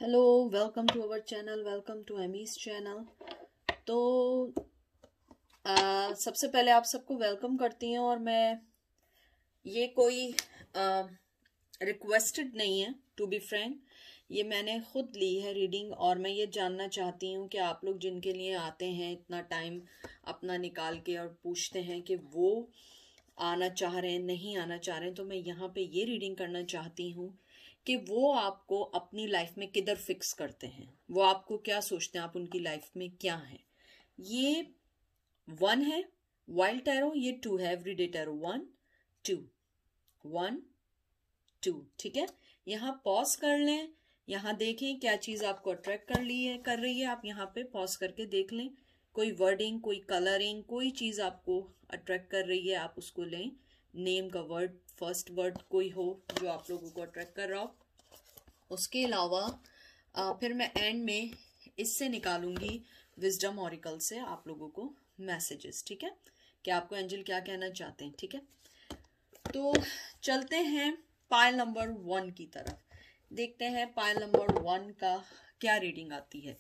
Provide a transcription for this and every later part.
Hello, welcome to our channel, welcome to Amy's channel. तो सबसे पहले आप सबको वेलकम करती हूँ। और मैं ये कोई रिक्वेस्टेड नहीं है, टू बी फ्रैंक, ये मैंने खुद ली है रीडिंग। और मैं ये जानना चाहती हूँ कि आप लोग जिनके लिए आते हैं इतना टाइम अपना निकाल के और पूछते हैं कि वो आना चाह रहे हैं, नहीं आना चाह रहे हैं, तो मैं यहाँ पे ये रीडिंग करना चाहती हूँ कि वो आपको अपनी लाइफ में किधर फिक्स करते हैं, वो आपको क्या सोचते हैं, आप उनकी लाइफ में क्या हैं। ये 1 है वाइल्ड टैरो, ये 2 है एवरीडे टैरो। 1 2 1 2, ठीक है। यहाँ पॉज कर लें, यहाँ देखें क्या चीज आपको अट्रैक्ट कर रही है। आप यहाँ पे पॉज करके देख लें, कोई वर्डिंग, कोई कलरिंग, कोई चीज आपको अट्रैक्ट कर रही है, आप उसको लें। नेम का वर्ड, फर्स्ट वर्ड कोई हो जो आप लोगों को अट्रैक्ट कर रहा हो। उसके अलावा फिर मैं एंड में इससे निकालूंगी विजडम ऑरिकल से आप लोगों को मैसेजेस, ठीक है, कि आपको एंजल क्या कहना चाहते हैं, ठीक है। तो चलते हैं पायल नंबर 1 की तरफ, देखते हैं पायल नंबर 1 का क्या रीडिंग आती है।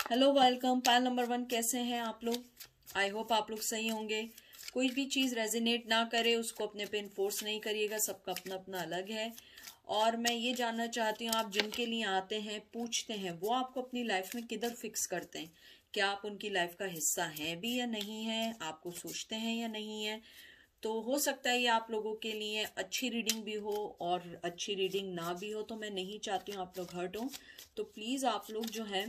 हेलो, वेलकम पायल नंबर 1, कैसे हैं आप लोग? आई होप आप लोग सही होंगे। कोई भी चीज़ रेजिनेट ना करे उसको अपने पे इन्फोर्स नहीं करिएगा, सबका अपना अपना अलग है। और मैं ये जानना चाहती हूँ, आप जिनके लिए आते हैं पूछते हैं, वो आपको अपनी लाइफ में किधर फिक्स करते हैं, क्या आप उनकी लाइफ का हिस्सा हैं भी या नहीं है, आपको सोचते हैं या नहीं है। तो हो सकता है ये आप लोगों के लिए अच्छी रीडिंग भी हो और अच्छी रीडिंग ना भी हो, तो मैं नहीं चाहती हूँ आप लोग हर्ट हो। तो प्लीज़ आप लोग जो है,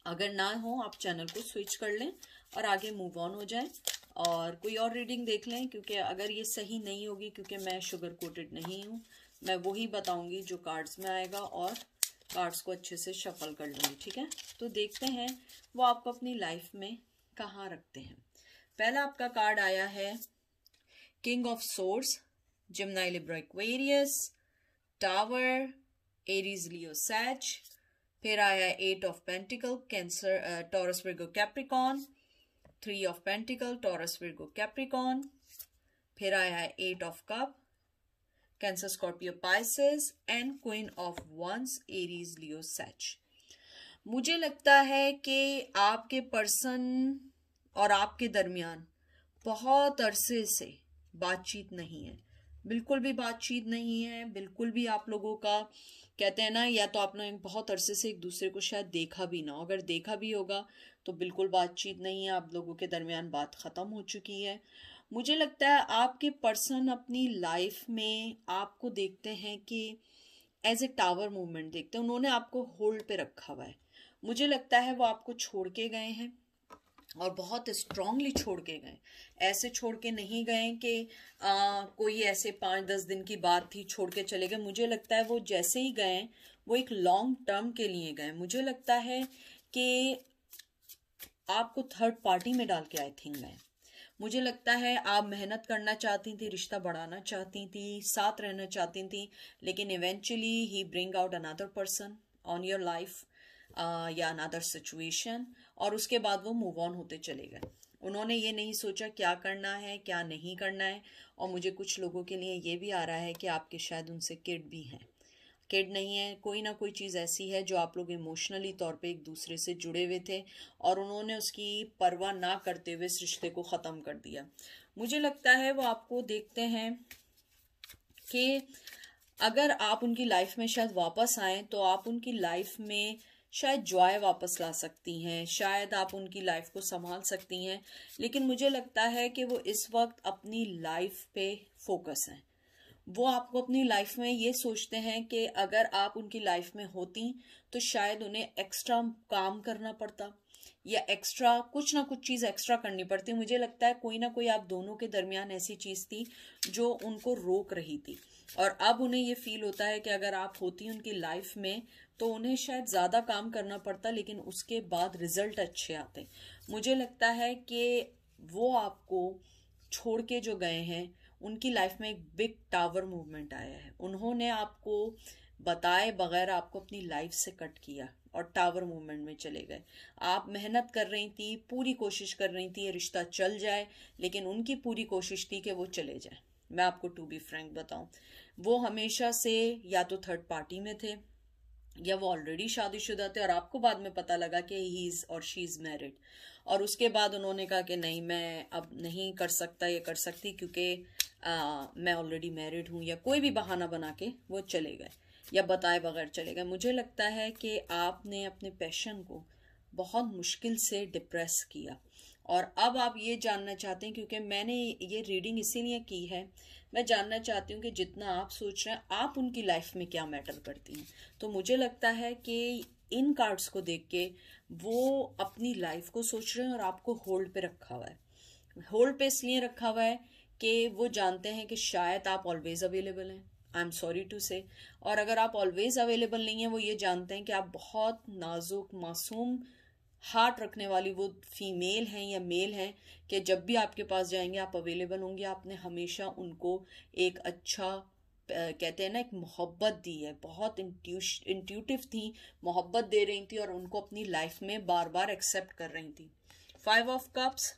अगर ना हो आप चैनल को स्विच कर लें और आगे मूव ऑन हो जाए और कोई और रीडिंग देख लें। क्योंकि अगर ये सही नहीं होगी, क्योंकि मैं शुगर कोटेड नहीं हूँ, मैं वही बताऊंगी जो कार्ड्स में आएगा और कार्ड्स को अच्छे से शफल कर लूँगी, ठीक है। तो देखते हैं वो आपको अपनी लाइफ में कहाँ रखते हैं। पहला आपका कार्ड आया है king of swords, Gemini Libra Aquarius, tower, Aries Leo Sag. फिर आया 8 of pentacle, Cancer, Taurus Virgo Capricorn, 3 of pentacle, Taurus Virgo Capricorn. फिर आया है 8 of cup, Cancer Scorpio Pisces, and queen of wands, Aries Leo Sag. मुझे लगता है कि आपके पर्सन और आपके दरमियान बहुत अरसे से बातचीत नहीं है, बिल्कुल भी बातचीत नहीं है, बिल्कुल भी आप लोगों का कहते हैं ना, या तो आपने बहुत अरसे से एक दूसरे को शायद देखा भी ना हो, अगर देखा भी होगा तो बिल्कुल बातचीत नहीं है, आप लोगों के दरमियान बात खत्म हो चुकी है। मुझे लगता है आपके पर्सन अपनी लाइफ में आपको देखते हैं कि एज ए टावर मूवमेंट देखते हैं, उन्होंने आपको होल्ड पे रखा हुआ है। मुझे लगता है वो आपको छोड़ के गए हैं और बहुत स्ट्रांगली छोड़ के गए, ऐसे छोड़ के नहीं गए कि कोई ऐसे 5-10 दिन की बात थी छोड़ के चले गए। मुझे लगता है वो जैसे ही गए वो एक लॉन्ग टर्म के लिए गए। मुझे लगता है कि आपको थर्ड पार्टी में डाल के आई थिंक गए। मुझे लगता है आप मेहनत करना चाहती थी, रिश्ता बढ़ाना चाहती थी, साथ रहना चाहती थी, लेकिन eventually he bring out another person on your life या अनदर सिचुएशन, और उसके बाद वो मूव ऑन होते चले गए। उन्होंने ये नहीं सोचा क्या करना है क्या नहीं करना है। और मुझे कुछ लोगों के लिए ये भी आ रहा है कि आपके शायद उनसे किड भी हैं, किड नहीं है, कोई ना कोई चीज़ ऐसी है जो आप लोग इमोशनली तौर पे एक दूसरे से जुड़े हुए थे और उन्होंने उसकी परवाह ना करते हुए इस रिश्ते को ख़त्म कर दिया। मुझे लगता है वो आपको देखते हैं कि अगर आप उनकी लाइफ में शायद वापस आए तो आप उनकी लाइफ में शायद जॉय वापस ला सकती हैं, शायद आप उनकी लाइफ को संभाल सकती हैं। लेकिन मुझे लगता है कि वो इस वक्त अपनी लाइफ पे फोकस हैं। वो आपको अपनी लाइफ में ये सोचते हैं कि अगर आप उनकी लाइफ में होती तो शायद उन्हें एक्स्ट्रा काम करना पड़ता या एक्स्ट्रा कुछ ना कुछ चीज़ एक्स्ट्रा करनी पड़ती। मुझे लगता है कोई ना कोई आप दोनों के दरमियान ऐसी चीज़ थी जो उनको रोक रही थी, और अब उन्हें ये फील होता है कि अगर आप होती उनकी लाइफ में तो उन्हें शायद ज़्यादा काम करना पड़ता, लेकिन उसके बाद रिजल्ट अच्छे आते। मुझे लगता है कि वो आपको छोड़ के जो गए हैं उनकी लाइफ में एक बिग टावर मूवमेंट आया है। उन्होंने आपको बताए बगैर आपको अपनी लाइफ से कट किया और टावर मूवमेंट में चले गए। आप मेहनत कर रही थी, पूरी कोशिश कर रही थी ये रिश्ता चल जाए, लेकिन उनकी पूरी कोशिश थी कि वो चले जाए। मैं आपको टू बी फ्रैंक बताऊं, वो हमेशा से या तो थर्ड पार्टी में थे या वो ऑलरेडी शादीशुदा थे और आपको बाद में पता लगा कि ही इज और शी इज मैरिड, और उसके बाद उन्होंने कहा कि नहीं मैं अब नहीं कर सकता या कर सकती क्योंकि मैं ऑलरेडी मैरिड हूँ, या कोई भी बहाना बना के वो चले गए या बताए बगैर चले गए। मुझे लगता है कि आपने अपने पैशन को बहुत मुश्किल से डिप्रेस किया, और अब आप ये जानना चाहते हैं, क्योंकि मैंने ये रीडिंग इसीलिए की है, मैं जानना चाहती हूँ कि जितना आप सोच रहे हैं आप उनकी लाइफ में क्या मैटर करती हैं। तो मुझे लगता है कि इन कार्ड्स को देख के वो अपनी लाइफ को सोच रहे हैं और आपको होल्ड पे रखा हुआ है। होल्ड पे इसलिए रखा हुआ है कि वो जानते हैं कि शायद आप ऑलवेज अवेलेबल हैं, आई एम सॉरी टू से, और अगर आप ऑलवेज अवेलेबल नहीं हैं वो ये जानते हैं कि आप बहुत नाजुक मासूम हार्ट रखने वाली वो फीमेल हैं या मेल हैं कि जब भी आपके पास जाएंगे आप अवेलेबल होंगे। आपने हमेशा उनको एक अच्छा कहते हैं ना एक मोहब्बत दी है, बहुत इंट्यूटिव थी, मोहब्बत दे रही थी और उनको अपनी लाइफ में बार बार एक्सेप्ट कर रही थी। 5 of cups,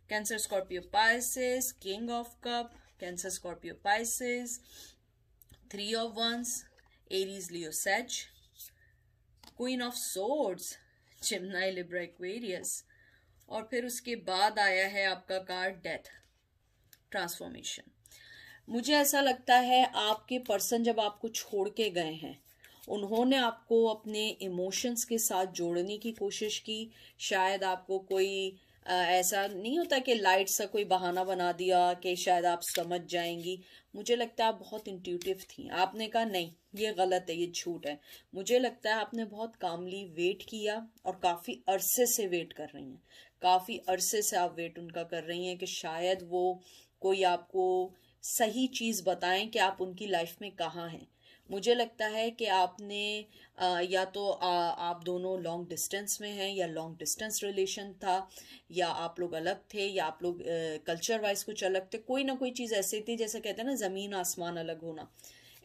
Cancer Scorpio Pisces, king of cup, Cancer Scorpio Pisces, 3 of wands, Aries Leo Sag, queen of swords, Gemini Libra Aquarius, और फिर उसके बाद आया है आपका कार्ड डेथ, ट्रांसफॉर्मेशन। मुझे ऐसा लगता है आपके पर्सन जब आपको छोड़ के गए हैं उन्होंने आपको अपने इमोशंस के साथ जोड़ने की कोशिश की। शायद आपको कोई ऐसा नहीं होता कि लाइट सा कोई बहाना बना दिया कि शायद आप समझ जाएंगी। मुझे लगता है आप बहुत इंट्यूटिव थी, आपने कहा नहीं ये गलत है, ये झूठ है। मुझे लगता है आपने बहुत कामली वेट किया और काफी अरसे से वेट कर रही हैं, काफी अरसे से आप वेट उनका कर रही हैं कि शायद वो कोई आपको सही चीज बताएं कि आप उनकी लाइफ में कहाँ हैं। मुझे लगता है कि आपने या तो आप दोनों लॉन्ग डिस्टेंस में हैं या लॉन्ग डिस्टेंस रिलेशन था, या आप लोग अलग थे, या आप लोग कल्चर वाइज कुछ अलग थे। कोई ना कोई चीज़ ऐसी थी जैसे कहते हैं ना ज़मीन आसमान अलग होना,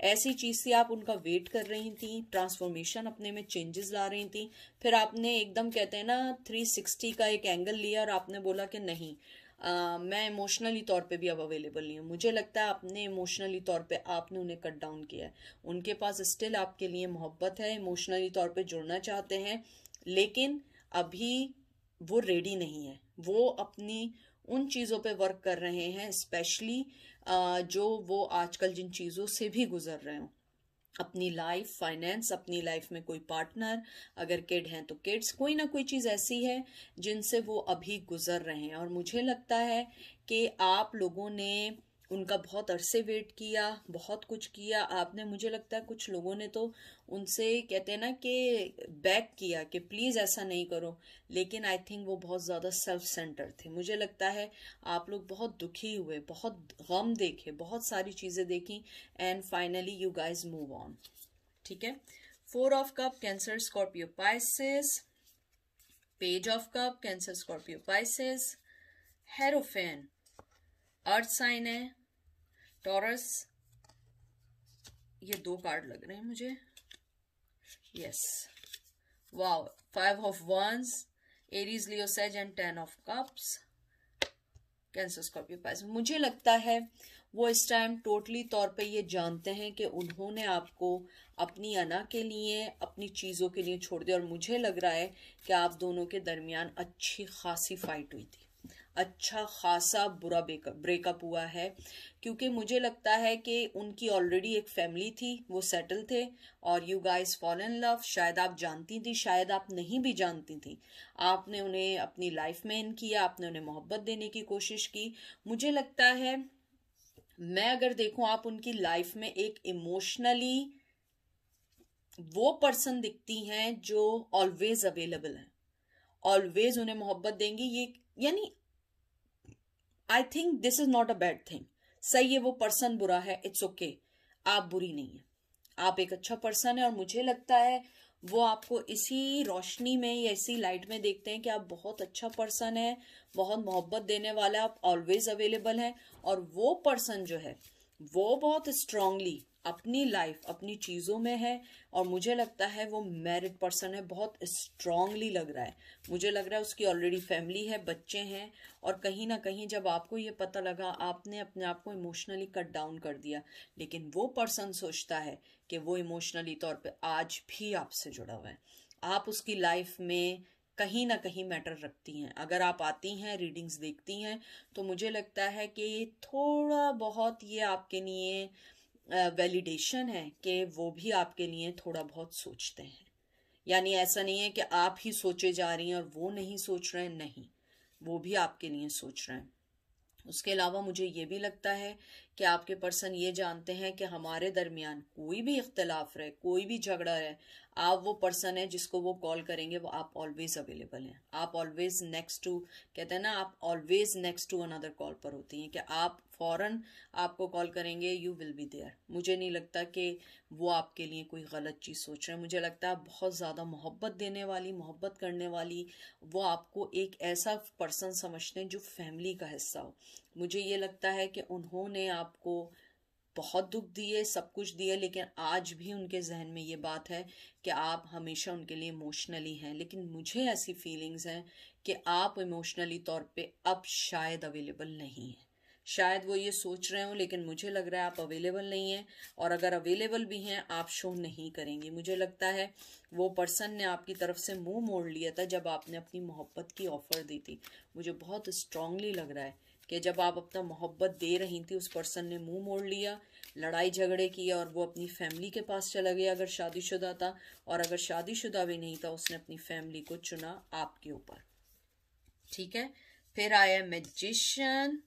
ऐसी चीज़ थी। आप उनका वेट कर रही थी, ट्रांसफॉर्मेशन अपने में चेंजेस ला रही थी। फिर आपने एकदम कहते हैं ना 360 का एक एंगल लिया और आपने बोला कि नहीं मैं इमोशनली तौर पे भी अब अवेलेबल नहीं हूँ। मुझे लगता है आपने इमोशनली तौर पे आपने उन्हें कट डाउन किया है। उनके पास स्टिल आपके लिए मोहब्बत है, इमोशनली तौर पे जुड़ना चाहते हैं, लेकिन अभी वो रेडी नहीं है। वो अपनी उन चीज़ों पे वर्क कर रहे हैं, स्पेशली जो वो आजकल जिन चीज़ों से भी गुजर रहे हों, अपनी लाइफ, फाइनेंस, अपनी लाइफ में कोई पार्टनर, अगर किड हैं तो किड्स, कोई ना कोई चीज़ ऐसी है जिनसे वो अभी गुजर रहे हैं। और मुझे लगता है कि आप लोगों ने उनका बहुत अरसे वेट किया, बहुत कुछ किया आपने। मुझे लगता है कुछ लोगों ने तो उनसे कहते हैं ना कि बैक किया कि प्लीज़ ऐसा नहीं करो, लेकिन आई थिंक वो बहुत ज़्यादा सेल्फ सेंटर थे। मुझे लगता है आप लोग बहुत दुखी हुए, बहुत गम देखे, बहुत सारी चीज़ें देखी, and finally you guys move on. ठीक है। 4 of cup, Cancer Scorpio Pisces, page of cup, Cancer Scorpio Pisces, hierophant earth sign है, टॉरस, ये 2 कार्ड लग रहे हैं मुझे, yes, wow, 5 of wands, Aries Leo Sag and 10 of cups, Cancer Scorpio Pisces. मुझे लगता है वो इस टाइम टोटली तौर पे ये जानते हैं कि उन्होंने आपको अपनी अना के लिए, अपनी चीज़ों के लिए छोड़ दिया, और मुझे लग रहा है कि आप दोनों के दरमियान अच्छी खासी फाइट हुई थी, अच्छा खासा बुरा ब्रेकअप हुआ है, क्योंकि मुझे लगता है कि उनकी ऑलरेडी एक फैमिली थी, वो सेटल थे, और you guys fall in love. शायद आप जानती थी, शायद आप नहीं भी जानती थी, आपने उन्हें अपनी लाइफ में इन किया, आपने उन्हें मोहब्बत देने की कोशिश की। मुझे लगता है मैं अगर देखूं, आप उनकी लाइफ में एक इमोशनली वो पर्सन दिखती हैं जो ऑलवेज अवेलेबल है, ऑलवेज उन्हें मोहब्बत देंगी। ये यानी I think this is not a bad thing. सही है वो पर्सन बुरा है, इट्स ओके, आप बुरी नहीं है, आप एक अच्छा पर्सन है, और मुझे लगता है वो आपको इसी रोशनी में या इसी लाइट में देखते हैं कि आप बहुत अच्छा पर्सन है, बहुत मोहब्बत देने वाला, आप ऑलवेज अवेलेबल हैं, और वो पर्सन जो है वो बहुत स्ट्रांगली अपनी लाइफ, अपनी चीज़ों में है, और मुझे लगता है वो मैरिड पर्सन है, बहुत स्ट्रांगली लग रहा है। मुझे लग रहा है उसकी ऑलरेडी फैमिली है, बच्चे हैं, और कहीं ना कहीं जब आपको ये पता लगा आपने अपने आप को इमोशनली कट डाउन कर दिया, लेकिन वो पर्सन सोचता है कि वो इमोशनली तौर पे आज भी आपसे जुड़ा हुआ है, आप उसकी लाइफ में कहीं ना कहीं मैटर रखती हैं। अगर आप आती हैं, रीडिंग्स देखती हैं, तो मुझे लगता है कि थोड़ा बहुत ये आपके लिए वैलिडेशन है कि वो भी आपके लिए थोड़ा बहुत सोचते हैं। यानी ऐसा नहीं है कि आप ही सोचे जा रही हैं और वो नहीं सोच रहे हैं, नहीं, वो भी आपके लिए सोच रहे हैं। उसके अलावा मुझे ये भी लगता है कि आपके पर्सन ये जानते हैं कि हमारे दरमियान कोई भी इख्तलाफ रहे, कोई भी झगड़ा रहे, आप वो पर्सन है जिसको वो कॉल करेंगे, वो आप ऑलवेज अवेलेबल हैं। आप ऑलवेज नेक्स्ट टू, कहते हैं ना, आप always next to another call पर होती हैं, कि आप फौरन आपको कॉल करेंगे, यू विल बी देयर। मुझे नहीं लगता कि वो आपके लिए कोई गलत चीज़ सोच रहे हैं। मुझे लगता है आप बहुत ज़्यादा मोहब्बत देने वाली, मोहब्बत करने वाली, वो आपको एक ऐसा पर्सन समझते हैं जो फैमिली का हिस्सा हो। मुझे ये लगता है कि उन्होंने आपको बहुत दुख दिए, सब कुछ दिए, लेकिन आज भी उनके जहन में ये बात है कि आप हमेशा उनके लिए इमोशनली हैं। लेकिन मुझे ऐसी फीलिंग्स हैं कि आप इमोशनली तौर पे अब शायद अवेलेबल नहीं हैं। शायद वो ये सोच रहे हो, लेकिन मुझे लग रहा है आप अवेलेबल नहीं हैं, और अगर अवेलेबल भी हैं आप शो नहीं करेंगी। मुझे लगता है वो पर्सन ने आपकी तरफ से मुंह मोड़ लिया था जब आपने अपनी मोहब्बत की ऑफर दी थी। मुझे बहुत स्ट्रांगली लग रहा है कि जब आप अपना मोहब्बत दे रही थी, उस पर्सन ने मुंह मोड़ लिया, लड़ाई झगड़े किया, और वो अपनी फैमिली के पास चला गया अगर शादीशुदा था, और अगर शादीशुदा भी नहीं था उसने अपनी फैमिली को चुना आपके ऊपर। ठीक है, फिर आया magician,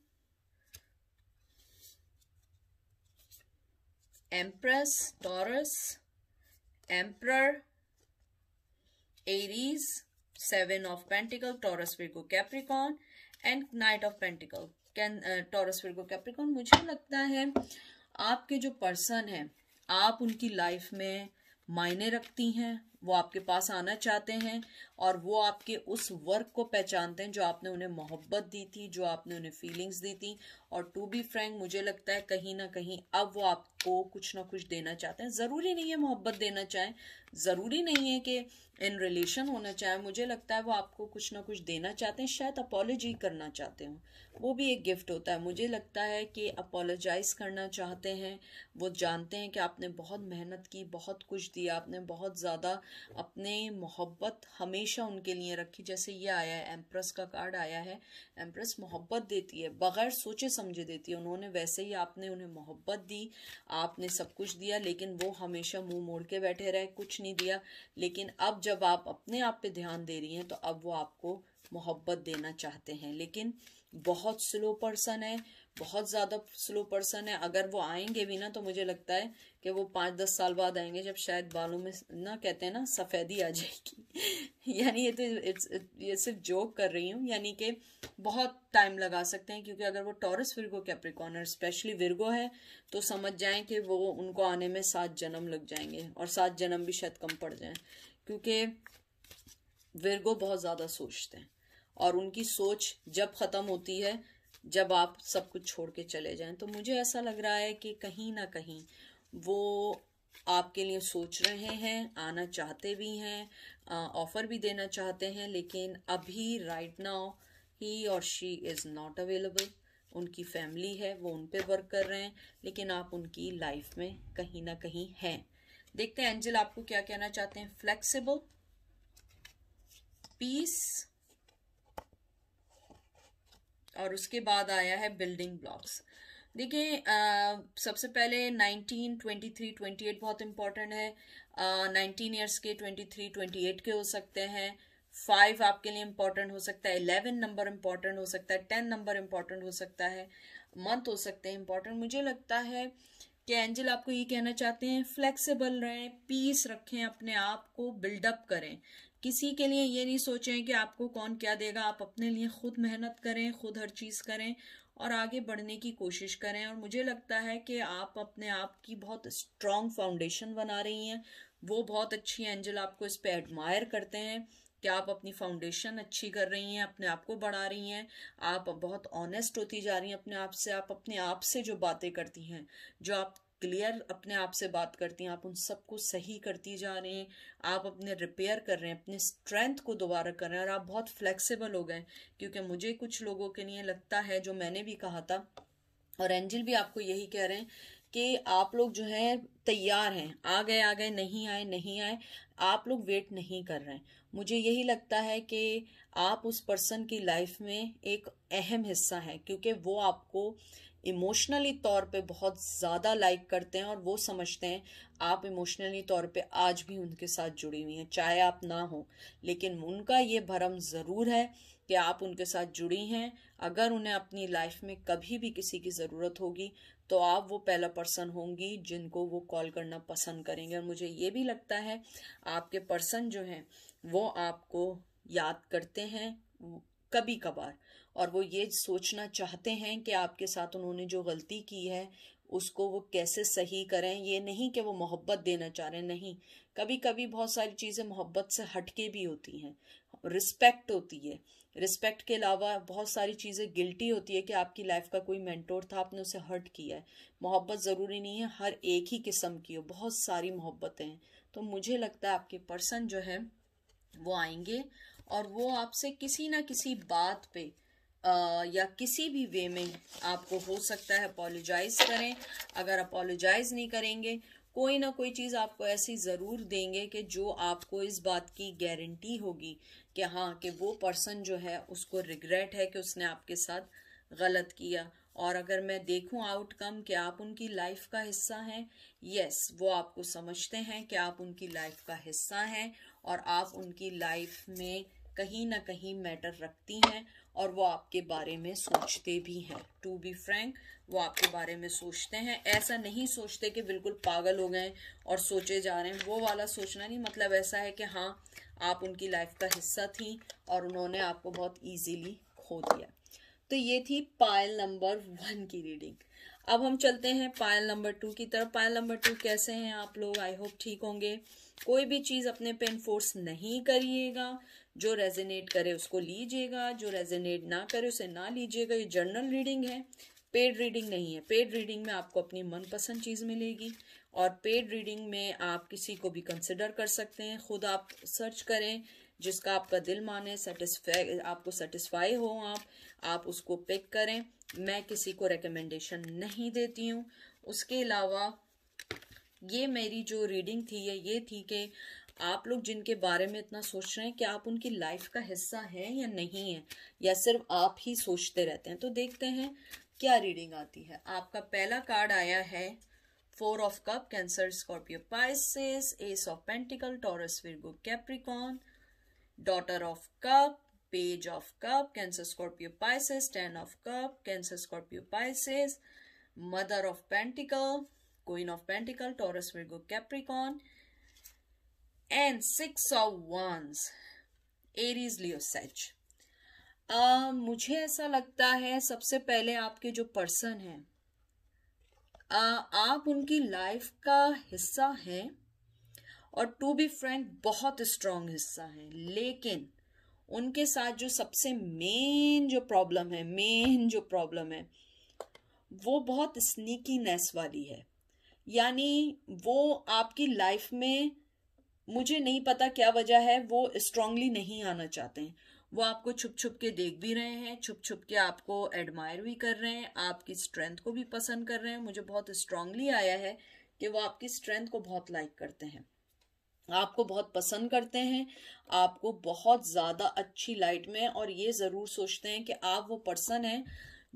empress, taurus, emperor, Aries, 7 of pentacle, Taurus, Virgo, Capricorn and night of pentacle, Taurus, Virgo, Capricorn. मुझे लगता है आपके जो पर्सन है, आप उनकी लाइफ में मायने रखती हैं, वो आपके पास आना चाहते हैं, और वो आपके उस वर्क को पहचानते हैं जो आपने उन्हें मोहब्बत दी थी, जो आपने उन्हें फीलिंग्स दी थी। और टू बी फ्रैंक, मुझे लगता है कहीं ना कहीं अब वो आपको कुछ ना कुछ देना चाहते हैं। ज़रूरी नहीं है मोहब्बत देना चाहें, ज़रूरी नहीं है कि इन रिलेशन होना चाहे। मुझे लगता है वो आपको कुछ ना कुछ देना चाहते हैं, शायद अपॉलॉजी करना चाहते हो, वो भी एक गिफ्ट होता है। मुझे लगता है कि अपोलोजाइज करना चाहते हैं। वो जानते हैं कि आपने बहुत मेहनत की, बहुत कुछ दिया, आपने बहुत ज़्यादा अपने मोहब्बत हमेशा उनके लिए रखी। जैसे ये आया है, एम्प्रेस का कार्ड आया है। एम्प्रेस मोहब्बत देती है, बगैर सोचे समझे देती है। उन्होंने वैसे ही आपने उन्हें मोहब्बत दी, आपने सब कुछ दिया, लेकिन वो हमेशा मुंह मोड़ के बैठे रहे, कुछ नहीं दिया। लेकिन अब जब आप अपने आप पे ध्यान दे रही हैं, तो अब वो आपको मोहब्बत देना चाहते हैं, लेकिन बहुत स्लो पर्सन है, बहुत ज़्यादा स्लो पर्सन है। अगर वो आएंगे भी ना, तो मुझे लगता है कि वो 5-10 साल बाद आएंगे, जब शायद बालों में ना, कहते हैं ना, सफ़ेदी आ जाएगी। यानी ये सिर्फ जोक कर रही हूँ, यानी कि बहुत टाइम लगा सकते हैं। क्योंकि अगर वो टॉरस, विर्गो, कैप्रिकॉर्न और स्पेशली विर्गो है, तो समझ जाएं कि वो उनको आने में 7 जन्म लग जाएंगे, और 7 जन्म भी शायद कम पड़ जाएं, क्योंकि विर्गो बहुत ज़्यादा सोचते हैं, और उनकी सोच जब ख़त्म होती है जब आप सब कुछ छोड़ के चले जाएं। तो मुझे ऐसा लग रहा है कि कहीं ना कहीं वो आपके लिए सोच रहे हैं, आना चाहते भी हैं, ऑफ़र भी देना चाहते हैं, लेकिन अभी राइट नाउ ही और शी इज़ नॉट अवेलेबल। उनकी फैमिली है, वो उन पे वर्क कर रहे हैं, लेकिन आप उनकी लाइफ में कहीं ना कहीं हैं। देखते हैं एंजल आपको क्या कहना चाहते हैं। फ्लेक्सिबल, पीस, और उसके बाद आया है बिल्डिंग ब्लॉक्स। देखिए, सबसे पहले 19, 23, 28 बहुत इंपॉर्टेंट है। 19 ईयर्स के 23, 28 के हो सकते हैं। 5 आपके लिए इंपॉर्टेंट हो सकता है, 11 नंबर इंपॉर्टेंट हो सकता है, 10 नंबर इंपॉर्टेंट हो सकता है, मंथ हो सकते हैं इंपॉर्टेंट। मुझे लगता है कि एंजल आपको ये कहना चाहते हैं, फ्लेक्सिबल रहें, पीस रखें, अपने आप को बिल्डअप करें। किसी के लिए ये नहीं सोचें कि आपको कौन क्या देगा। आप अपने लिए खुद मेहनत करें, खुद हर चीज़ करें, और आगे बढ़ने की कोशिश करें। और मुझे लगता है कि आप अपने आप की बहुत स्ट्रॉन्ग फाउंडेशन बना रही हैं, वो बहुत अच्छी है। एंजल आपको इस पे एडमायर करते हैं कि आप अपनी फाउंडेशन अच्छी कर रही हैं, अपने आप को बढ़ा रही हैं, आप बहुत ऑनेस्ट होती जा रही हैं अपने आप से। आप अपने आप से जो बातें करती हैं, जो आप क्लियर अपने आप से बात करती हैं, आप उन सबको सही करती जा रहे हैं। आप अपने रिपेयर कर रहे हैं, अपने स्ट्रेंथ को दोबारा कर रहे हैं, और आप बहुत फ्लेक्सिबल हो गए। क्योंकि मुझे कुछ लोगों के लिए लगता है, जो मैंने भी कहा था, और एंजल भी आपको यही कह रहे हैं, कि आप लोग जो है तैयार हैं, आ गए नहीं आए नहीं आए, आप लोग वेट नहीं कर रहे हैं। मुझे यही लगता है कि आप उस पर्सन की लाइफ में एक अहम हिस्सा है, क्योंकि वो आपको इमोशनली तौर पे बहुत ज़्यादा लाइक करते हैं और वो समझते हैं आप इमोशनली तौर पे आज भी उनके साथ जुड़ी हुई हैं, चाहे आप ना हो। लेकिन उनका ये भरम ज़रूर है कि आप उनके साथ जुड़ी हैं। अगर उन्हें अपनी लाइफ में कभी भी किसी की ज़रूरत होगी तो आप वो पहला पर्सन होंगी जिनको वो कॉल करना पसंद करेंगे। और मुझे ये भी लगता है आपके पर्सन जो हैं वो आपको याद करते हैं कभी कभार, और वो ये सोचना चाहते हैं कि आपके साथ उन्होंने जो गलती की है उसको वो कैसे सही करें। ये नहीं कि वो मोहब्बत देना चाह रहे हैं, नहीं, कभी कभी बहुत सारी चीज़ें मोहब्बत से हटके भी होती हैं। रिस्पेक्ट होती है, रिस्पेक्ट के अलावा बहुत सारी चीज़ें गिल्टी होती है कि आपकी लाइफ का कोई मेंटोर था, आपने उसे हर्ट किया है। मोहब्बत ज़रूरी नहीं है हर एक ही किस्म की हो, बहुत सारी मोहब्बतें हैं। तो मुझे लगता है आपके पर्सन जो है वो आएंगे और वो आपसे किसी ना किसी बात पे या किसी भी वे में आपको हो सकता है अपोलोजाइज करें। अगर अपोलोजाइज नहीं करेंगे, कोई ना कोई चीज़ आपको ऐसी ज़रूर देंगे कि जो आपको इस बात की गारंटी होगी कि हाँ, कि वो पर्सन जो है उसको रिग्रेट है कि उसने आपके साथ गलत किया। और अगर मैं देखूं आउटकम कि आप उनकी लाइफ का हिस्सा हैं, यस, वो आपको समझते हैं कि आप उनकी लाइफ का हिस्सा हैं और आप उनकी लाइफ में कहीं ना कहीं मैटर रखती हैं और वो आपके बारे में सोचते भी हैं। टू बी फ्रैंक, वो आपके बारे में सोचते हैं, ऐसा नहीं सोचते कि बिल्कुल पागल हो गए और सोचे जा रहे हैं, वो वाला सोचना नहीं। मतलब ऐसा है कि हाँ, आप उनकी लाइफ का हिस्सा थी और उन्होंने आपको बहुत इजीली खो दिया। तो ये थी पायल नंबर 1 की रीडिंग। अब हम चलते हैं पायल नंबर 2 की तरफ। पायल नंबर 2, कैसे हैं आप लोग? आई होप ठीक होंगे। कोई भी चीज़ अपने पे इन्फोर्स नहीं करिएगा, जो रेजोनेट करे उसको लीजिएगा, जो रेजोनेट ना करे उसे ना लीजिएगा। ये जर्नल रीडिंग है, पेड रीडिंग नहीं है। पेड रीडिंग में आपको अपनी मनपसंद चीज़ मिलेगी और पेड रीडिंग में आप किसी को भी कंसिडर कर सकते हैं। खुद आप सर्च करें, जिसका आपका दिल माने, सेटिस्फाई, आपको सेटिस्फाई हो, आप उसको पिक करें। मैं किसी को रिकमेंडेशन नहीं देती हूँ। उसके अलावा ये मेरी जो रीडिंग थी ये थी कि आप लोग जिनके बारे में इतना सोच रहे हैं कि आप उनकी लाइफ का हिस्सा हैं या नहीं है, या सिर्फ आप ही सोचते रहते हैं। तो देखते हैं क्या रीडिंग आती है। आपका पहला कार्ड आया है 4 of cup, Cancer, Scorpio, Pisces, S of pentacle, Taurus, Virgo, Capricorn, daughter of cup, page of cup, Cancer, Scorpio, Pisces, 10 of cup, Cancer, Scorpio, Pisces, mother of pentacle, queen of pentacle, Taurus, Virgo, Capricorn, and 6 of wands, Aries, Leo, says. मुझे ऐसा लगता है सबसे पहले आपके जो person हैं, आप उनकी लाइफ का हिस्सा हैं और टू बी फ्रैंक बहुत स्ट्रांग हिस्सा है। लेकिन उनके साथ जो सबसे मेन जो प्रॉब्लम है वो बहुत स्नीकीनेस वाली है। यानी वो आपकी लाइफ में, मुझे नहीं पता क्या वजह है, वो स्ट्रांगली नहीं आना चाहते हैं। वो आपको छुप छुप के देख भी रहे हैं, छुप छुप के आपको एडमायर भी कर रहे हैं, आपकी स्ट्रेंथ को भी पसंद कर रहे हैं। मुझे बहुत स्ट्रांगली आया है कि वो आपकी स्ट्रेंथ को बहुत लाइक करते हैं, आपको बहुत पसंद करते हैं, आपको बहुत ज़्यादा अच्छी लाइट में, और ये ज़रूर सोचते हैं कि आप वो पर्सन हैं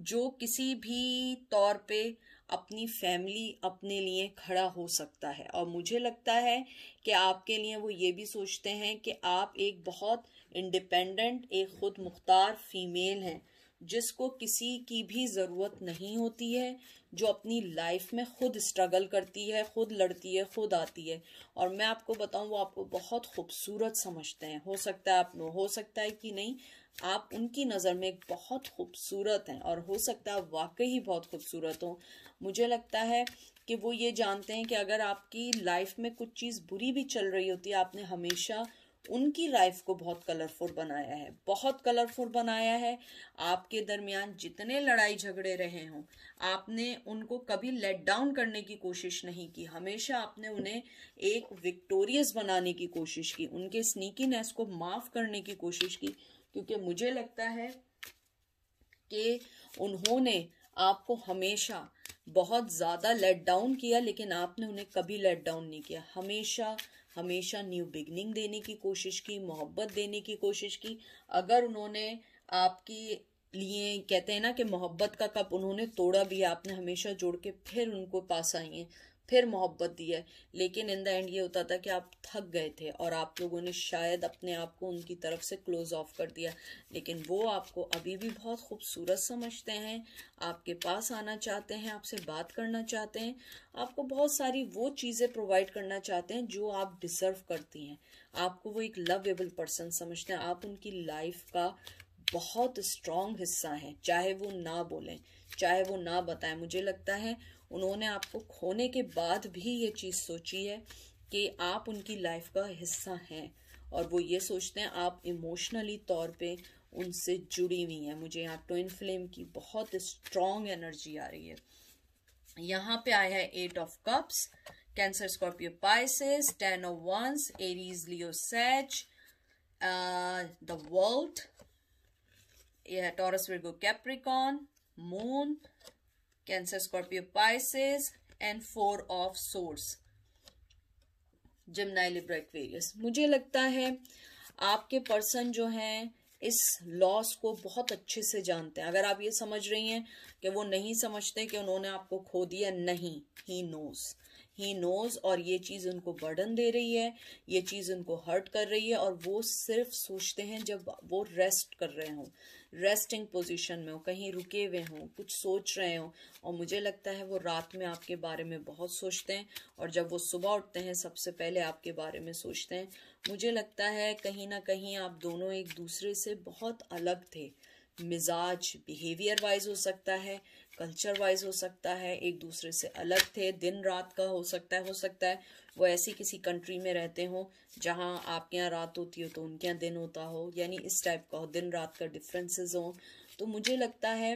जो किसी भी तौर पे अपनी फैमिली, अपने लिए खड़ा हो सकता है। और मुझे लगता है कि आपके लिए वो ये भी सोचते हैं कि आप एक बहुत इंडिपेंडेंट, एक खुद मुख्तार फीमेल हैं जिसको किसी की भी ज़रूरत नहीं होती है, जो अपनी लाइफ में खुद स्ट्रगल करती है, खुद लड़ती है, खुद आती है। और मैं आपको बताऊं, वो आपको बहुत खूबसूरत समझते हैं। हो सकता है आप, हो सकता है कि नहीं, आप उनकी नज़र में एक बहुत खूबसूरत हैं, और हो सकता है वाकई ही बहुत खूबसूरत हो। मुझे लगता है कि वो ये जानते हैं कि अगर आपकी लाइफ में कुछ चीज़ बुरी भी चल रही होती है, आपने हमेशा उनकी लाइफ को बहुत कलरफुल बनाया है, बहुत कलरफुल बनाया है। आपके दरमियान जितने लड़ाई झगड़े रहे हों, आपने उनको कभी लेट डाउन करने की कोशिश नहीं की, हमेशा आपने उन्हें एक विक्टोरियस बनाने की कोशिश की, उनके स्नीकीनेस को माफ करने की कोशिश की। क्योंकि मुझे लगता है कि उन्होंने आपको हमेशा बहुत ज़्यादा लेट डाउन किया, लेकिन आपने उन्हें कभी लेट डाउन नहीं किया। हमेशा हमेशा न्यू बिगनिंग देने की कोशिश की, मोहब्बत देने की कोशिश की। अगर उन्होंने आपके लिए, कहते हैं ना कि मोहब्बत का कप उन्होंने तोड़ा भी, आपने हमेशा जोड़ के फिर उनको पास आई हैं, फिर मोहब्बत दी है। लेकिन इन द एंड ये होता था कि आप थक गए थे और आप लोगों ने शायद अपने आप को उनकी तरफ से क्लोज ऑफ कर दिया। लेकिन वो आपको अभी भी बहुत खूबसूरत समझते हैं, आपके पास आना चाहते हैं, आपसे बात करना चाहते हैं, आपको बहुत सारी वो चीज़ें प्रोवाइड करना चाहते हैं जो आप डिजर्व करती हैं। आपको वो एक लवेबल पर्सन समझते हैं, आप उनकी लाइफ का बहुत स्ट्रॉन्ग हिस्सा है, चाहे वो ना बोलें, चाहे वो ना बताएं। मुझे लगता है उन्होंने आपको खोने के बाद भी ये चीज़ सोची है कि आप उनकी लाइफ का हिस्सा हैं, और वो ये सोचते हैं आप इमोशनली तौर पे उनसे जुड़ी हुई हैं। मुझे यहाँ ट्विन फ्लेम की बहुत स्ट्रॉन्ग एनर्जी आ रही है। यहाँ पे आया है 8 of cups, Cancer, Scorpio, Pisces, 10 of wands, Aries, Leo, Sag, the world, Taurus, Virgo, Capricorn, moon, Cancer, Scorpio, Pisces and 4 of swords, Gemini, Libra, Aquarius. मुझे लगता है आपके पर्सन जो हैं इस लॉस को बहुत अच्छे से जानते हैं। अगर आप ये समझ रही हैं कि वो नहीं समझते कि उन्होंने आपको खो दिया, नहीं, ही नोज, और ये चीज़ उनको बर्डन दे रही है, ये चीज़ उनको हर्ट कर रही है, और वो सिर्फ सोचते हैं जब वो रेस्ट कर रहे हों, रेस्टिंग पोजीशन में हो, कहीं रुके हुए हों, कुछ सोच रहे हों। और मुझे लगता है वो रात में आपके बारे में बहुत सोचते हैं, और जब वो सुबह उठते हैं सबसे पहले आपके बारे में सोचते हैं। मुझे लगता है कहीं ना कहीं आप दोनों एक दूसरे से बहुत अलग थे, मिजाज, बिहेवियर वाइज हो सकता है, कल्चर वाइज हो सकता है, एक दूसरे से अलग थे, दिन रात का हो सकता है वो ऐसी किसी कंट्री में रहते हो जहाँ आपके यहाँ रात होती हो तो उनके यहाँ दिन होता हो, यानी इस टाइप का हो, दिन रात का डिफरेंसेस हो। तो मुझे लगता है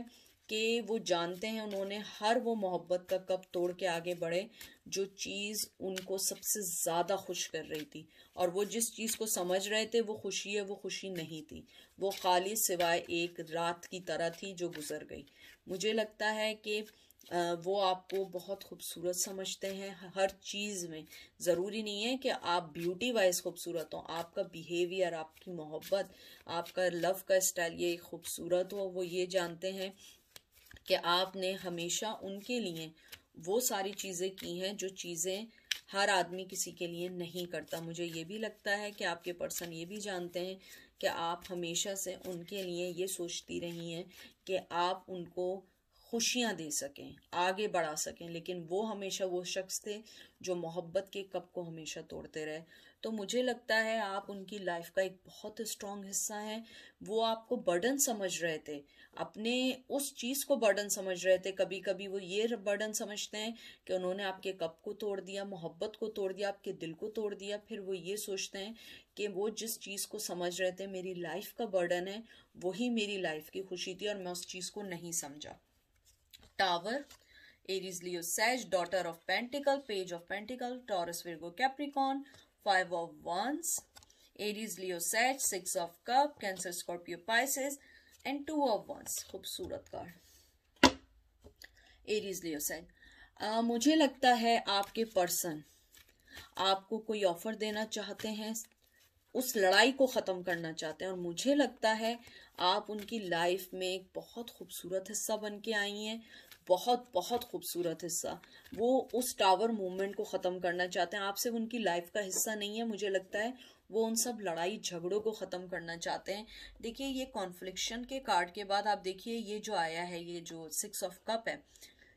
कि वो जानते हैं उन्होंने हर वो मोहब्बत का कप तोड़ के आगे बढ़े जो चीज़ उनको सबसे ज़्यादा खुश कर रही थी, और वो जिस चीज़ को समझ रहे थे वो खुशी है, वो खुशी नहीं थी, वो खाली सिवाय एक रात की तरह थी जो गुजर गई। मुझे लगता है कि वो आपको बहुत खूबसूरत समझते हैं हर चीज़ में। ज़रूरी नहीं है कि आप ब्यूटी वाइज खूबसूरत हो, आपका बिहेवियर, आपकी मोहब्बत, आपका लव का स्टाइल ये खूबसूरत हो। वो ये जानते हैं कि आपने हमेशा उनके लिए वो सारी चीज़ें की हैं जो चीज़ें हर आदमी किसी के लिए नहीं करता। मुझे ये भी लगता है कि आपके पर्सन ये भी जानते हैं कि आप हमेशा से उनके लिए ये सोचती रही हैं कि आप उनको खुशियाँ दे सकें, आगे बढ़ा सकें, लेकिन वो हमेशा वो शख्स थे जो मोहब्बत के कप को हमेशा तोड़ते रहे। तो मुझे लगता है आप उनकी लाइफ का एक बहुत स्ट्रॉन्ग हिस्सा हैं। वो आपको बर्डन समझ रहे थे, अपने उस चीज़ को बर्डन समझ रहे थे। कभी कभी वो ये बर्डन समझते हैं कि उन्होंने आपके कप को तोड़ दिया, मोहब्बत को तोड़ दिया, आपके दिल को तोड़ दिया। फिर वो ये सोचते हैं कि वो जिस चीज़ को समझ रहे थे मेरी लाइफ का बर्डन है, वही मेरी लाइफ की खुशी थी, और मैं उस चीज़ को नहीं समझा। Tower, Aries, Leo, Sag, daughter of pentacle, page of pentacle, Taurus, Virgo, Capricorn, 5 of wands, Aries, Leo, Sag, 6 of cup, Cancer, Scorpio, Pisces and 2 of wands। खूबसूरत कार्ड, एरीज, लियो, सैज। मुझे लगता है आपके पर्सन आपको कोई offer देना चाहते हैं, उस लड़ाई को ख़त्म करना चाहते हैं, और मुझे लगता है आप उनकी लाइफ में एक बहुत खूबसूरत हिस्सा बन के आई हैं, बहुत बहुत खूबसूरत हिस्सा। वो उस टावर मूवमेंट को ख़त्म करना चाहते हैं, आप सिर्फ उनकी लाइफ का हिस्सा नहीं है। मुझे लगता है वो उन सब लड़ाई झगड़ों को ख़त्म करना चाहते हैं। देखिए ये कॉन्फ्लिक्शन के कार्ड के बाद आप देखिए ये जो आया है, ये जो 6 ऑफ कप है,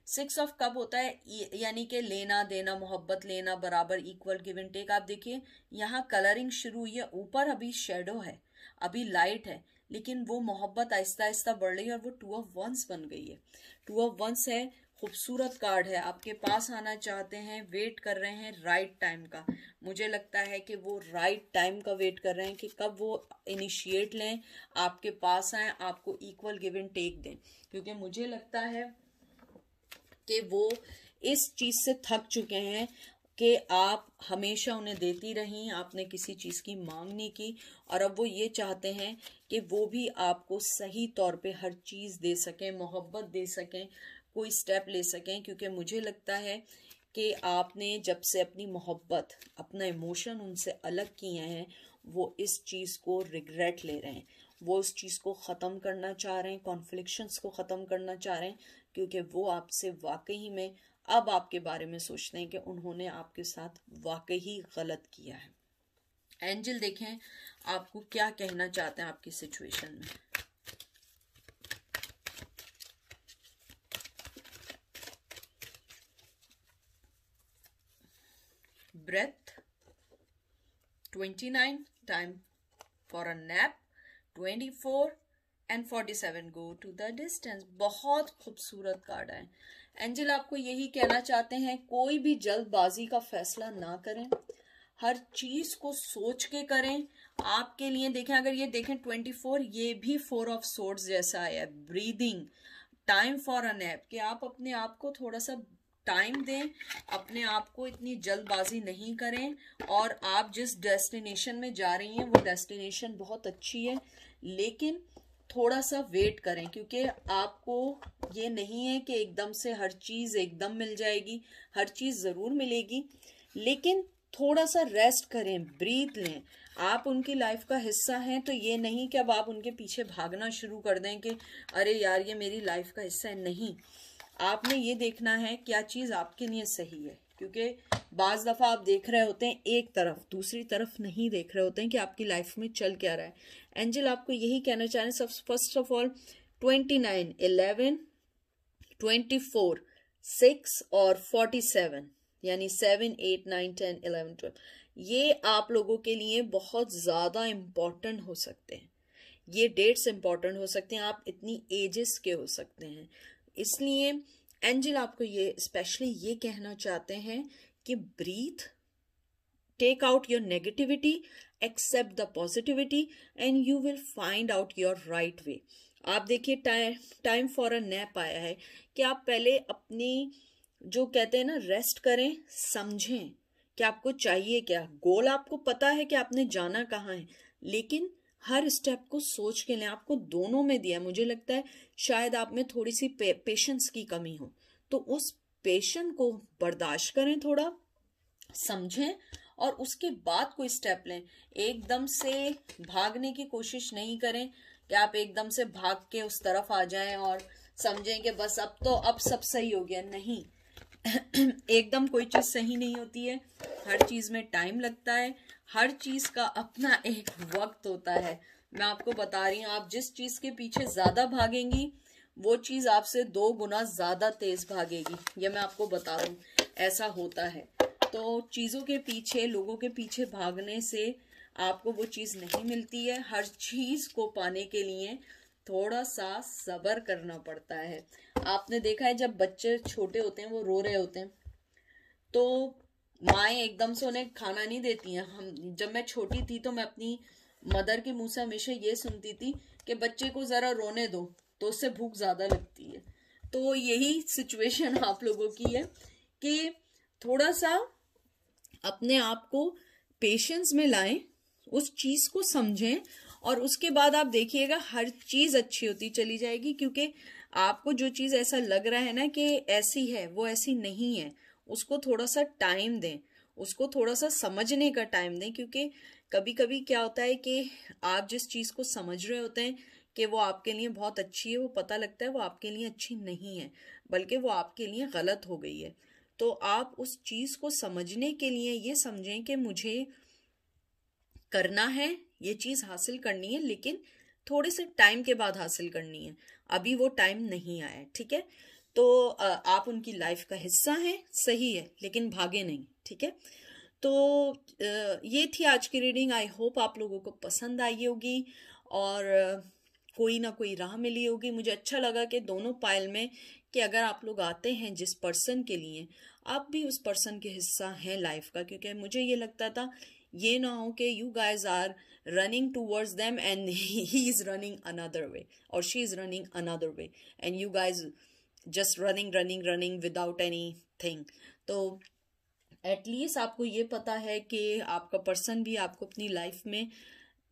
6 ऑफ कप होता है यानी कि लेना देना, मोहब्बत लेना, बराबर, इक्वल, गिव एंड टेक। आप देखिए यहाँ कलरिंग शुरू हुई है, ऊपर अभी शेडो है, अभी लाइट है, लेकिन वो मोहब्बत आहिस्ता आहिस्ता बढ़ रही है और वो 2 ऑफ वंस बन गई है। 2 ऑफ वंस है, खूबसूरत कार्ड है, आपके पास आना चाहते हैं, वेट कर रहे हैं राइट टाइम का। मुझे लगता है कि वो राइट टाइम का वेट कर रहे हैं कि कब वो इनिशिएट लें, आपके पास आए, आपको इक्वल गिव एंड टेक दें, क्योंकि मुझे लगता है कि वो इस चीज से थक चुके हैं कि आप हमेशा उन्हें देती रहीं, आपने किसी चीज की मांग नहीं की, और अब वो ये चाहते हैं कि वो भी आपको सही तौर पे हर चीज दे सकें, मोहब्बत दे सकें, कोई स्टेप ले सकें, क्योंकि मुझे लगता है कि आपने जब से अपनी मोहब्बत, अपना इमोशन उनसे अलग किए हैं, वो इस चीज़ को रिग्रेट ले रहे हैं, वो उस चीज़ को ख़त्म करना चाह रहे हैं, कॉन्फ्लिक्शंस को ख़त्म करना चाह रहे हैं, क्योंकि वो आपसे वाकई में अब आपके बारे में सोचते हैं कि उन्होंने आपके साथ वाकई ही गलत किया है। एंजल देखें आपको क्या कहना चाहते हैं आपकी सिचुएशन में। Breath 29, time for a nap 24 and 47, go to the distance. बहुत खूबसूरत कार्ड है। एंजल आपको यही कहना चाहते हैं, कोई भी जल्दबाजी का फैसला ना करें, हर चीज को सोच के करें। आपके लिए देखें, अगर ये देखें 24, ये भी 4 ऑफ सोर्ड्स जैसा है, breathing, time for a nap, कि आप अपने आप को थोड़ा सा टाइम दें, अपने आप को इतनी जल्दबाजी नहीं करें, और आप जिस डेस्टिनेशन में जा रही हैं वो डेस्टिनेशन बहुत अच्छी है, लेकिन थोड़ा सा वेट करें, क्योंकि आपको ये नहीं है कि एकदम से हर चीज एकदम मिल जाएगी, हर चीज जरूर मिलेगी, लेकिन थोड़ा सा रेस्ट करें, ब्रीथ लें। आप उनकी लाइफ का हिस्सा हैं, तो ये नहीं कि अब आप उनके पीछे भागना शुरू कर दें कि अरे यार ये मेरी लाइफ का हिस्सा है। नहीं, आपने ये देखना है क्या चीज आपके लिए सही है, क्योंकि बाज दफा आप देख रहे होते हैं एक तरफ, दूसरी तरफ नहीं देख रहे होते हैं कि आपकी लाइफ में चल क्या रहा है। एंजल आपको यही कहना चाह रहे हैं, फर्स्ट ऑफ ऑल 29, 11, 24, 6 और 47, यानी 7, 8, 9, 10, 11, 12, ये आप लोगों के लिए बहुत ज़्यादा इम्पॉर्टेंट हो सकते हैं। ये डेट्स इम्पॉर्टेंट हो सकते हैं, आप इतनी एजेस के हो सकते हैं। इसलिए एंजल आपको ये स्पेशली ये कहना चाहते हैं कि breathe, take out your negativity, accept the positivity, and you will find out your right way. आप देखिए टाइम फॉर अ नैप आया है कि आप पहले अपनी जो कहते हैं ना रेस्ट करें, समझें कि आपको चाहिए क्या, गोल आपको पता है कि आपने जाना कहाँ है, लेकिन हर स्टेप को सोच के लें। आपको दोनों में दिया, मुझे लगता है शायद आप में थोड़ी सी पेशेंस की कमी हो, तो उस पेशेंस को बर्दाश्त करें, थोड़ा समझें और उसके बाद कोई स्टेप लें। एकदम से भागने की कोशिश नहीं करें कि आप एकदम से भाग के उस तरफ आ जाएं और समझें कि बस अब सब सही हो गया। नहीं, एकदम कोई चीज सही नहीं होती है, हर चीज में टाइम लगता है, हर चीज का अपना एक वक्त होता है। मैं आपको बता रही हूँ, आप जिस चीज के पीछे ज्यादा भागेंगी वो चीज आपसे 2 गुना ज्यादा तेज भागेगी, ये मैं आपको बता रही हूँ, ऐसा होता है। तो चीजों के पीछे, लोगों के पीछे भागने से आपको वो चीज नहीं मिलती है। हर चीज को पाने के लिए थोड़ा सा सब्र करना पड़ता है। आपने देखा है जब बच्चे छोटे होते हैं, वो रो रहे होते हैं, तो माएँ एकदम से उन्हें खाना नहीं देती हैं। जब मैं छोटी थी तो मैं अपनी मदर के मुंह से हमेशा ये सुनती थी कि बच्चे को जरा रोने दो तो उससे भूख ज्यादा लगती है। तो यही सिचुएशन आप लोगों की है कि थोड़ा सा अपने आप को पेशेंस में लाएं, उस चीज को समझें, और उसके बाद आप देखिएगा हर चीज अच्छी होती चली जाएगी। क्योंकि आपको जो चीज ऐसा लग रहा है ना कि ऐसी है, वो ऐसी नहीं है। उसको थोड़ा सा टाइम दें, उसको थोड़ा सा समझने का टाइम दें, क्योंकि कभी कभी क्या होता है कि आप जिस चीज को समझ रहे होते हैं कि वो आपके लिए बहुत अच्छी है, वो पता लगता है वो आपके लिए अच्छी नहीं है, बल्कि वो आपके लिए गलत हो गई है। तो आप उस चीज को समझने के लिए ये समझें कि मुझे करना है, ये चीज हासिल करनी है, लेकिन थोड़े से टाइम के बाद हासिल करनी है, अभी वो टाइम नहीं आया है। ठीक है, तो आप उनकी लाइफ का हिस्सा हैं, सही है, लेकिन भागे नहीं। ठीक है, तो ये थी आज की रीडिंग। आई होप आप लोगों को पसंद आई होगी और कोई ना कोई राह मिली होगी। मुझे अच्छा लगा कि दोनों पायल में कि अगर आप लोग आते हैं जिस पर्सन के लिए, आप भी उस पर्सन के हिस्सा हैं लाइफ का। क्योंकि मुझे ये लगता था ये ना हो कि you guys are running towards them and he is running another way और she is running another way and you guys just running without anything. तो एटलीस्ट आपको ये पता है कि आपका पर्सन भी आपको अपनी लाइफ में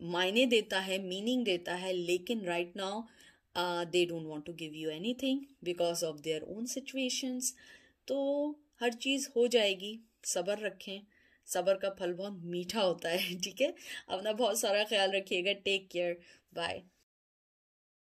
मायने देता है, मीनिंग देता है, लेकिन right now they don't want to give you anything because of their own situations. तो हर चीज़ हो जाएगी, सब्र रखें, सब्र का फल बहुत मीठा होता है। ठीक है, अपना बहुत सारा ख्याल रखिएगा। Take care, bye.